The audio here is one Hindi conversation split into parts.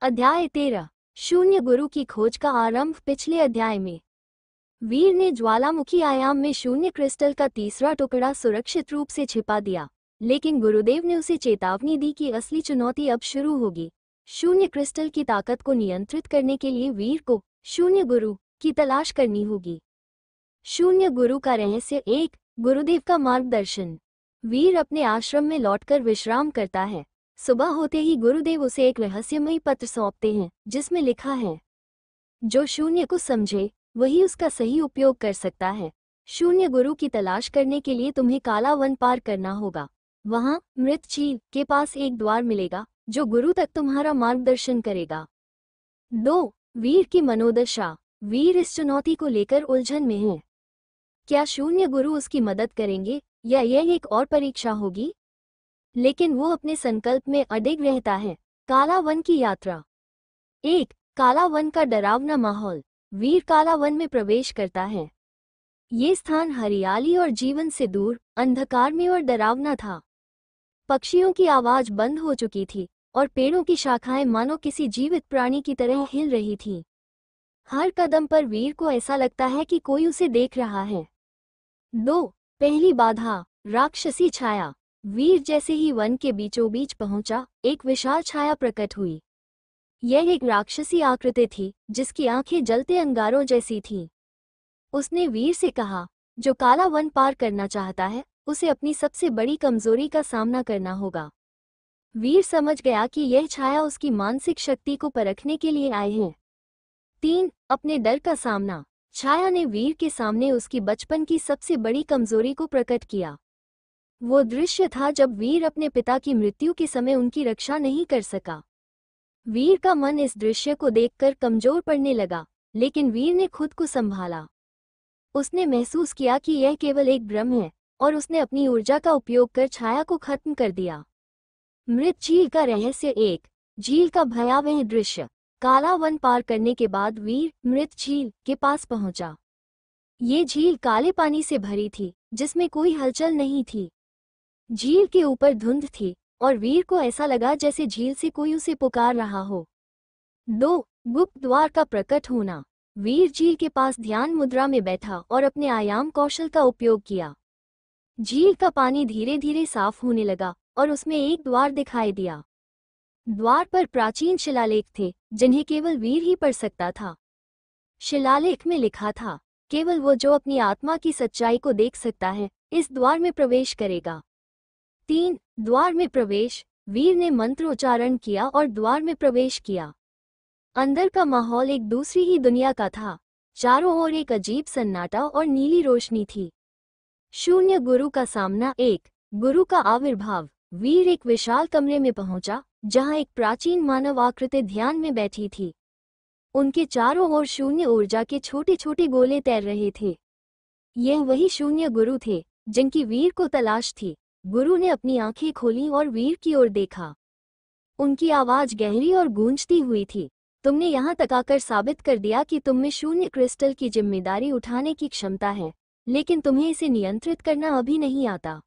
अध्याय 13। शून्य गुरु की खोज का आरंभ। पिछले अध्याय में वीर ने ज्वालामुखी आयाम में शून्य क्रिस्टल का तीसरा टुकड़ा सुरक्षित रूप से छिपा दिया, लेकिन गुरुदेव ने उसे चेतावनी दी कि असली चुनौती अब शुरू होगी। शून्य क्रिस्टल की ताकत को नियंत्रित करने के लिए वीर को शून्य गुरु की तलाश करनी होगी। शून्य गुरु का रहस्य। 1। गुरुदेव का मार्गदर्शन। वीर अपने आश्रम में लौटकर विश्राम करता है। सुबह होते ही गुरुदेव उसे एक रहस्यमयी पत्र सौंपते हैं, जिसमें लिखा है, जो शून्य को समझे वही उसका सही उपयोग कर सकता है। शून्य गुरु की तलाश करने के लिए तुम्हें काला वन पार करना होगा। वहां मृत झील के पास एक द्वार मिलेगा जो गुरु तक तुम्हारा मार्गदर्शन करेगा। 2। वीर की मनोदशा। वीर इस चुनौती को लेकर उलझन में है। क्या शून्य गुरु उसकी मदद करेंगे या यह एक और परीक्षा होगी? लेकिन वो अपने संकल्प में अडिग रहता है। काला वन की यात्रा। 1। काला वन का डरावना माहौल। वीर काला वन में प्रवेश करता है। ये स्थान हरियाली और जीवन से दूर, अंधकार में और डरावना था। पक्षियों की आवाज बंद हो चुकी थी और पेड़ों की शाखाएं मानो किसी जीवित प्राणी की तरह हिल रही थीं। हर कदम पर वीर को ऐसा लगता है कि कोई उसे देख रहा है। 2। पहली बाधा, राक्षसी छाया। वीर जैसे ही वन के बीचों बीच पहुंचा, एक विशाल छाया प्रकट हुई। यह एक राक्षसी आकृति थी जिसकी आंखें जलते अंगारों जैसी थीं। उसने वीर से कहा, जो काला वन पार करना चाहता है उसे अपनी सबसे बड़ी कमजोरी का सामना करना होगा। वीर समझ गया कि यह छाया उसकी मानसिक शक्ति को परखने के लिए आए हैं। 3। अपने डर का सामना। छाया ने वीर के सामने उसकी बचपन की सबसे बड़ी कमजोरी को प्रकट किया। वो दृश्य था जब वीर अपने पिता की मृत्यु के समय उनकी रक्षा नहीं कर सका। वीर का मन इस दृश्य को देखकर कमजोर पड़ने लगा, लेकिन वीर ने खुद को संभाला। उसने महसूस किया कि यह केवल एक भ्रम है और उसने अपनी ऊर्जा का उपयोग कर छाया को खत्म कर दिया। मृत झील का रहस्य। 1। झील का भयावह दृश्य। काला वन पार करने के बाद वीर मृत झील के पास पहुंचा। ये झील काले पानी से भरी थी जिसमें कोई हलचल नहीं थी। झील के ऊपर धुंध थी और वीर को ऐसा लगा जैसे झील से कोई उसे पुकार रहा हो। 2। गुप्त द्वार का प्रकट होना। वीर झील के पास ध्यान मुद्रा में बैठा और अपने आयाम कौशल का उपयोग किया। झील का पानी धीरे धीरे साफ होने लगा और उसमें एक द्वार दिखाई दिया। द्वार पर प्राचीन शिलालेख थे जिन्हें केवल वीर ही पढ़ सकता था। शिलालेख में लिखा था, केवल वो जो अपनी आत्मा की सच्चाई को देख सकता है इस द्वार में प्रवेश करेगा। 3। द्वार में प्रवेश। वीर ने मंत्रोच्चारण किया और द्वार में प्रवेश किया। अंदर का माहौल एक दूसरी ही दुनिया का था। चारों ओर एक अजीब सन्नाटा और नीली रोशनी थी। शून्य गुरु का सामना। 1। गुरु का आविर्भाव। वीर एक विशाल कमरे में पहुंचा जहां एक प्राचीन मानव आकृति ध्यान में बैठी थी। उनके चारों ओर शून्य ऊर्जा के छोटे छोटे गोले तैर रहे थे। यह वही शून्य गुरु थे जिनकी वीर को तलाश थी। गुरु ने अपनी आंखें खोलीं और वीर की ओर देखा। उनकी आवाज गहरी और गूंजती हुई थी, तुमने यहाँ तक आकर साबित कर दिया कि तुम में शून्य क्रिस्टल की जिम्मेदारी उठाने की क्षमता है, लेकिन तुम्हें इसे नियंत्रित करना अभी नहीं आता।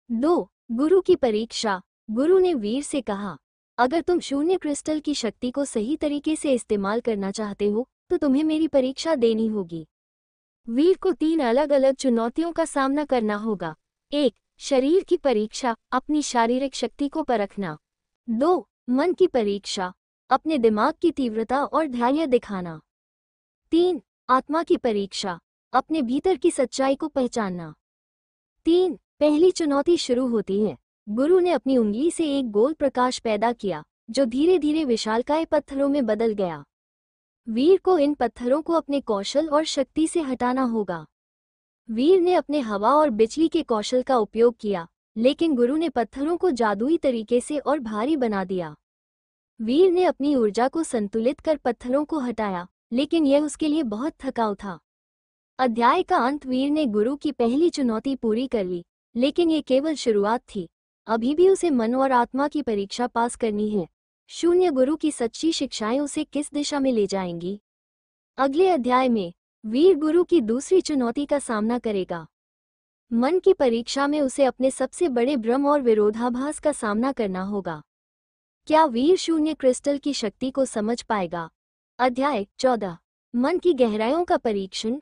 2। गुरु की परीक्षा। गुरु ने वीर से कहा, अगर तुम शून्य क्रिस्टल की शक्ति को सही तरीके से इस्तेमाल करना चाहते हो तो तुम्हें मेरी परीक्षा देनी होगी। वीर को 3 अलग अलग चुनौतियों का सामना करना होगा। 1। शरीर की परीक्षा, अपनी शारीरिक शक्ति को परखना। 2। मन की परीक्षा, अपने दिमाग की तीव्रता और धैर्य दिखाना। 3। आत्मा की परीक्षा, अपने भीतर की सच्चाई को पहचानना। 3। पहली चुनौती शुरू होती है। गुरु ने अपनी उंगली से एक गोल प्रकाश पैदा किया जो धीरे धीरे विशालकाय पत्थरों में बदल गया। वीर को इन पत्थरों को अपने कौशल और शक्ति से हटाना होगा। वीर ने अपने हवा और बिजली के कौशल का उपयोग किया, लेकिन गुरु ने पत्थरों को जादुई तरीके से और भारी बना दिया। वीर ने अपनी ऊर्जा को संतुलित कर पत्थरों को हटाया, लेकिन यह उसके लिए बहुत थकाऊ था। अध्याय का अंत। वीर ने गुरु की पहली चुनौती पूरी कर ली, लेकिन ये केवल शुरुआत थी। अभी भी उसे मन और आत्मा की परीक्षा पास करनी है। शून्य गुरु की सच्ची शिक्षाएं उसे किस दिशा में ले जाएंगी? अगले अध्याय में वीर गुरु की दूसरी चुनौती का सामना करेगा। मन की परीक्षा में उसे अपने सबसे बड़े भ्रम और विरोधाभास का सामना करना होगा। क्या वीर शून्य क्रिस्टल की शक्ति को समझ पाएगा? अध्याय 14 मन की गहराइयों का परीक्षण।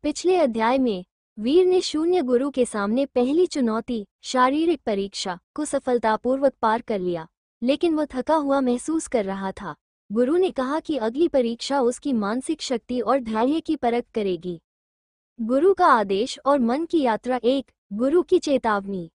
पिछले अध्याय में वीर ने शून्य गुरु के सामने पहली चुनौती, शारीरिक परीक्षा, को सफलतापूर्वक पार कर लिया, लेकिन वह थका हुआ महसूस कर रहा था। गुरु ने कहा कि अगली परीक्षा उसकी मानसिक शक्ति और धैर्य की परख करेगी। गुरु का आदेश और मन की यात्रा। 1 गुरु की चेतावनी।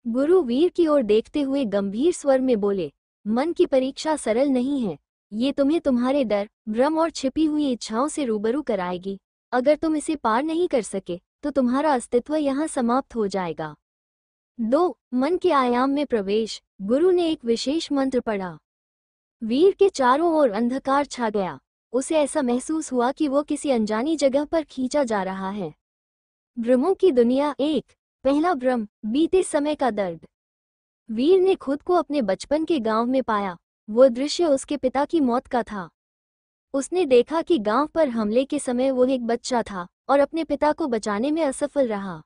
गुरु वीर की ओर देखते हुए गंभीर स्वर में बोले, मन की परीक्षा सरल नहीं है। ये तुम्हें तुम्हारे डर, भ्रम और छिपी हुई इच्छाओं से रूबरू कराएगी। अगर तुम इसे पार नहीं कर सके तो तुम्हारा अस्तित्व यहाँ समाप्त हो जाएगा। 2 मन के आयाम में प्रवेश। गुरु ने एक विशेष मंत्र पढ़ा। वीर के चारों ओर अंधकार छा गया। उसे ऐसा महसूस हुआ कि वो किसी अनजानी जगह पर खींचा जा रहा है। भ्रमों की दुनिया। 1 पहला भ्रम, बीते समय का दर्द। वीर ने खुद को अपने बचपन के गांव में पाया। वो दृश्य उसके पिता की मौत का था। उसने देखा कि गांव पर हमले के समय वो एक बच्चा था और अपने पिता को बचाने में असफल रहा।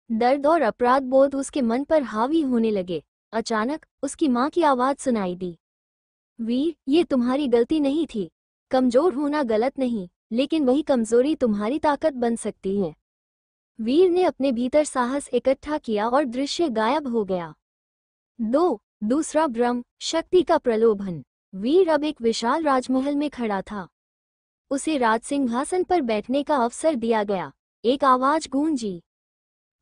दर्द और अपराध बोध उसके मन पर हावी होने लगे। अचानक उसकी माँ की आवाज़ सुनाई दी, वीर, ये तुम्हारी गलती नहीं थी। कमजोर होना गलत नहीं, लेकिन वही कमजोरी तुम्हारी ताकत बन सकती है। वीर ने अपने भीतर साहस इकट्ठा किया और दृश्य गायब हो गया। 2 दूसरा भ्रम, शक्ति का प्रलोभन। वीर अब एक विशाल राजमहल में खड़ा था। उसे राजसिंहासन पर बैठने का अवसर दिया गया। एक आवाज गूंजी,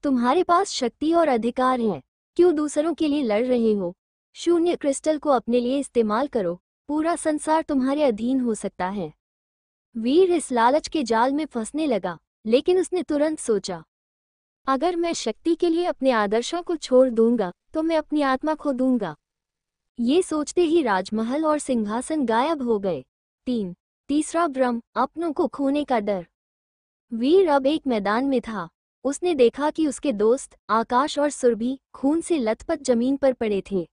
तुम्हारे पास शक्ति और अधिकार है, क्यों दूसरों के लिए लड़ रहे हो? शून्य क्रिस्टल को अपने लिए इस्तेमाल करो, पूरा संसार तुम्हारे अधीन हो सकता है। वीर इस लालच के जाल में फंसने लगा, लेकिन उसने तुरंत सोचा, अगर मैं शक्ति के लिए अपने आदर्शों को छोड़ दूंगा तो मैं अपनी आत्मा खो दूंगा। ये सोचते ही राजमहल और सिंहासन गायब हो गए। 3 तीसरा भ्रम, अपनों को खोने का डर। वीर अब एक मैदान में था। उसने देखा कि उसके दोस्त आकाश और सुरभि खून से लथपथ जमीन पर पड़े थे।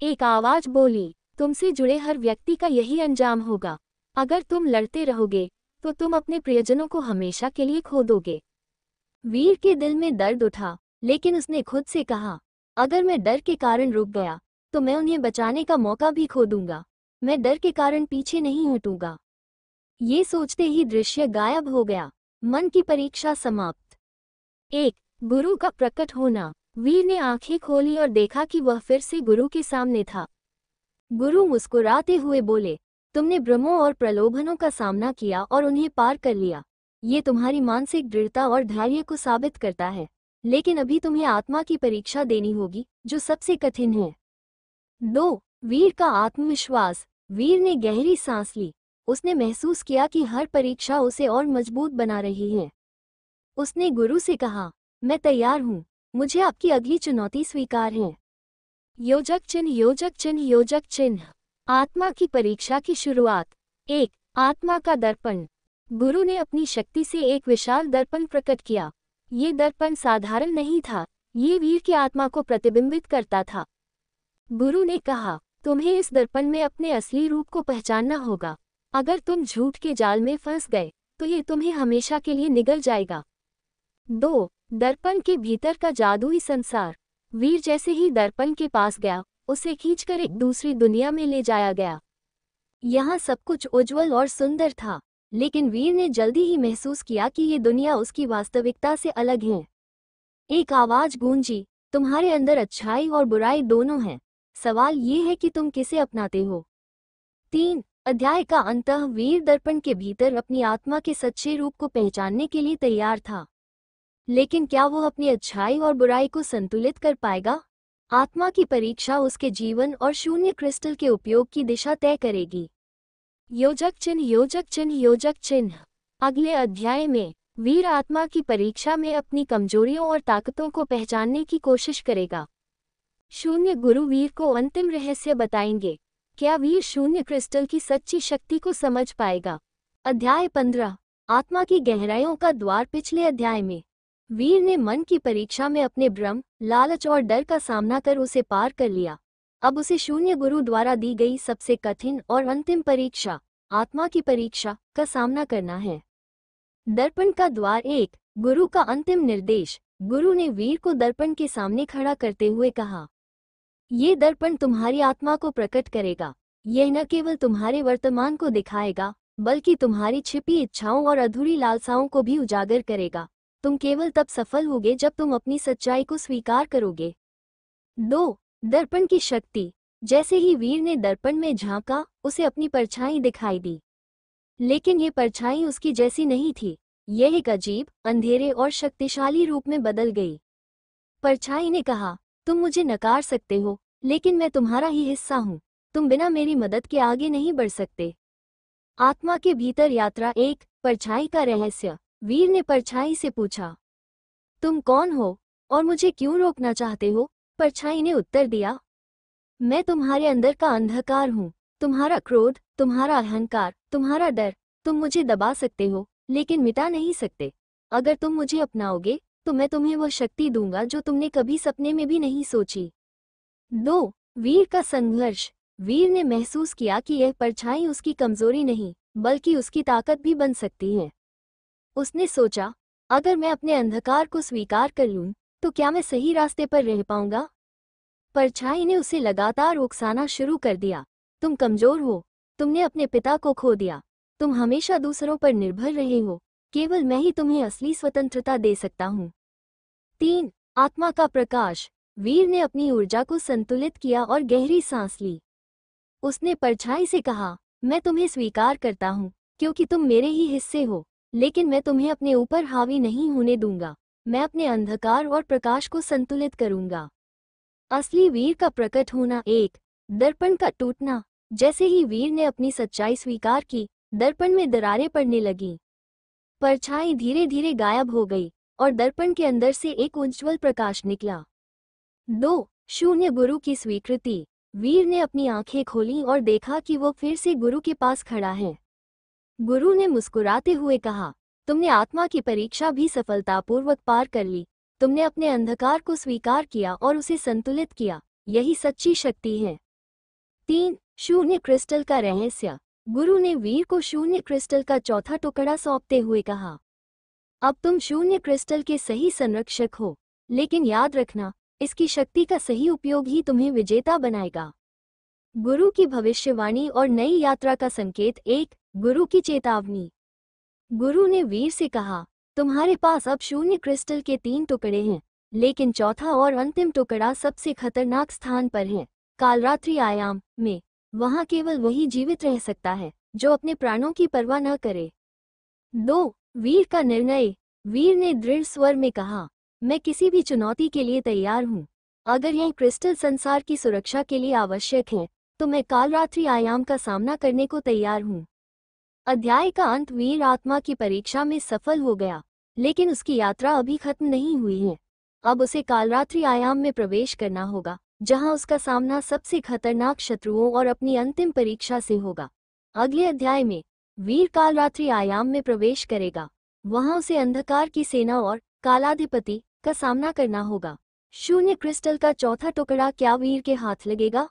एक आवाज बोली, तुमसे जुड़े हर व्यक्ति का यही अंजाम होगा। अगर तुम लड़ते रहोगे तो तुम अपने प्रियजनों को हमेशा के लिए खो दोगे। वीर के दिल में दर्द उठा, लेकिन उसने खुद से कहा, अगर मैं डर के कारण रुक गया तो मैं उन्हें बचाने का मौका भी खो दूंगा। मैं डर के कारण पीछे नहीं हटूंगा। ये सोचते ही दृश्य गायब हो गया। मन की परीक्षा समाप्त। 1 गुरु का प्रकट होना। वीर ने आंखें खोली और देखा कि वह फिर से गुरु के सामने था। गुरु मुस्कुराते हुए बोले, तुमने भ्रमों और प्रलोभनों का सामना किया और उन्हें पार कर लिया। ये तुम्हारी मानसिक दृढ़ता और धैर्य को साबित करता है, लेकिन अभी तुम्हें आत्मा की परीक्षा देनी होगी, जो सबसे कठिन है। 2 वीर का आत्मविश्वास। वीर ने गहरी सांस ली। उसने महसूस किया कि हर परीक्षा उसे और मजबूत बना रही है। उसने गुरु से कहा, मैं तैयार हूँ, मुझे आपकी अगली चुनौती स्वीकार है। योजक चिन्ह, योजक चिन्ह, योजक चिन्ह। आत्मा की परीक्षा की शुरुआत। 1 आत्मा का दर्पण। गुरु ने अपनी शक्ति से एक विशाल दर्पण प्रकट किया। ये दर्पण साधारण नहीं था, ये वीर की आत्मा को प्रतिबिंबित करता था। गुरु ने कहा, तुम्हें इस दर्पण में अपने असली रूप को पहचानना होगा। अगर तुम झूठ के जाल में फंस गए तो ये तुम्हें हमेशा के लिए निगल जाएगा। 2 दर्पण के भीतर का जादुई संसार। वीर जैसे ही दर्पण के पास गया, उसे खींचकर एक दूसरी दुनिया में ले जाया गया। यहाँ सब कुछ उज्जवल और सुंदर था, लेकिन वीर ने जल्दी ही महसूस किया कि ये दुनिया उसकी वास्तविकता से अलग है। एक आवाज गूंजी, तुम्हारे अंदर अच्छाई और बुराई दोनों हैं, सवाल ये है कि तुम किसे अपनाते हो। 3 अध्याय का अंत। वीर दर्पण के भीतर अपनी आत्मा के सच्चे रूप को पहचानने के लिए तैयार था, लेकिन क्या वो अपनी अच्छाई और बुराई को संतुलित कर पाएगा? आत्मा की परीक्षा उसके जीवन और शून्य क्रिस्टल के उपयोग की दिशा तय करेगी। योजक चिन्ह, योजक चिन्ह, योजक चिन्ह। अगले अध्याय में वीर आत्मा की परीक्षा में अपनी कमजोरियों और ताकतों को पहचानने की कोशिश करेगा। शून्य गुरु वीर को अंतिम रहस्य बताएंगे। क्या वीर शून्य क्रिस्टल की सच्ची शक्ति को समझ पाएगा? अध्याय 15 आत्मा की गहराइयों का द्वार। पिछले अध्याय में वीर ने मन की परीक्षा में अपने भ्रम, लालच और डर का सामना कर उसे पार कर लिया। अब उसे शून्य गुरु द्वारा दी गई सबसे कठिन और अंतिम परीक्षा, आत्मा की परीक्षा, का सामना करना है। दर्पण का द्वार। 1 गुरु का अंतिम निर्देश। गुरु ने वीर को दर्पण के सामने खड़ा करते हुए कहा, ये दर्पण तुम्हारी आत्मा को प्रकट करेगा। यह न केवल तुम्हारे वर्तमान को दिखाएगा, बल्कि तुम्हारी छिपी इच्छाओं और अधूरी लालसाओं को भी उजागर करेगा। तुम केवल तब सफल होगे जब तुम अपनी सच्चाई को स्वीकार करोगे। 2. दर्पण की शक्ति। जैसे ही वीर ने दर्पण में झांका, उसे अपनी परछाई दिखाई दी। लेकिन ये परछाई उसकी जैसी नहीं थी। यह एक अजीब, अंधेरे और शक्तिशाली रूप में बदल गई। परछाई ने कहा, तुम मुझे नकार सकते हो, लेकिन मैं तुम्हारा ही हिस्सा हूँ। तुम बिना मेरी मदद के आगे नहीं बढ़ सकते। आत्मा के भीतर यात्रा 1. परछाई का रहस्य। वीर ने परछाई से पूछा, तुम कौन हो और मुझे क्यों रोकना चाहते हो? परछाई ने उत्तर दिया, मैं तुम्हारे अंदर का अंधकार हूँ। तुम्हारा क्रोध, तुम्हारा अहंकार, तुम्हारा डर। तुम मुझे दबा सकते हो, लेकिन मिटा नहीं सकते। अगर तुम मुझे अपनाओगे तो मैं तुम्हें वह शक्ति दूंगा जो तुमने कभी सपने में भी नहीं सोची। 2. वीर का संघर्ष। वीर ने महसूस किया कि यह परछाई उसकी कमजोरी नहीं, बल्कि उसकी ताकत भी बन सकती है। उसने सोचा, अगर मैं अपने अंधकार को स्वीकार कर लूं, तो क्या मैं सही रास्ते पर रह पाऊंगा? परछाई ने उसे लगातार उकसाना शुरू कर दिया, तुम कमजोर हो, तुमने अपने पिता को खो दिया, तुम हमेशा दूसरों पर निर्भर रहे हो, केवल मैं ही तुम्हें असली स्वतंत्रता दे सकता हूँ। 3. आत्मा का प्रकाश। वीर ने अपनी ऊर्जा को संतुलित किया और गहरी सांस ली। उसने परछाई से कहा, मैं तुम्हें स्वीकार करता हूँ, क्योंकि तुम मेरे ही हिस्से हो, लेकिन मैं तुम्हें अपने ऊपर हावी नहीं होने दूंगा। मैं अपने अंधकार और प्रकाश को संतुलित करूंगा। असली वीर का प्रकट होना। 1. दर्पण का टूटना। जैसे ही वीर ने अपनी सच्चाई स्वीकार की, दर्पण में दरारें पड़ने लगीं। परछाई धीरे धीरे गायब हो गई और दर्पण के अंदर से एक उज्ज्वल प्रकाश निकला। 2. शून्य गुरु की स्वीकृति। वीर ने अपनी आंखें खोलीं और देखा कि वो फिर से गुरु के पास खड़ा है। गुरु ने मुस्कुराते हुए कहा, तुमने आत्मा की परीक्षा भी सफलतापूर्वक पार कर ली। तुमने अपने अंधकार को स्वीकार किया और उसे संतुलित किया। यही सच्ची शक्ति है। 3. शून्य क्रिस्टल का रहस्य। गुरु ने वीर को शून्य क्रिस्टल का चौथा टुकड़ा सौंपते हुए कहा, अब तुम शून्य क्रिस्टल के सही संरक्षक हो, लेकिन याद रखना, इसकी शक्ति का सही उपयोग ही तुम्हें विजेता बनाएगा। गुरु की भविष्यवाणी और नई यात्रा का संकेत। 1. गुरु की चेतावनी। गुरु ने वीर से कहा, तुम्हारे पास अब शून्य क्रिस्टल के 3 टुकड़े हैं, लेकिन चौथा और अंतिम टुकड़ा सबसे खतरनाक स्थान पर है, कालरात्रि आयाम में। वहां केवल वही जीवित रह सकता है जो अपने प्राणों की परवाह न करे। 2. वीर का निर्णय। वीर ने दृढ़ स्वर में कहा, मैं किसी भी चुनौती के लिए तैयार हूँ। अगर यह क्रिस्टल संसार की सुरक्षा के लिए आवश्यक है, तो मैं कालरात्रि आयाम का सामना करने को तैयार हूँ। अध्याय का अंत। वीर आत्मा की परीक्षा में सफल हो गया, लेकिन उसकी यात्रा अभी खत्म नहीं हुई है। अब उसे कालरात्रि आयाम में प्रवेश करना होगा, जहां उसका सामना सबसे खतरनाक शत्रुओं और अपनी अंतिम परीक्षा से होगा। अगले अध्याय में वीर कालरात्रि आयाम में प्रवेश करेगा। वहां उसे अंधकार की सेना और कालाधिपति का सामना करना होगा। शून्य क्रिस्टल का चौथा टुकड़ा क्या वीर के हाथ लगेगा?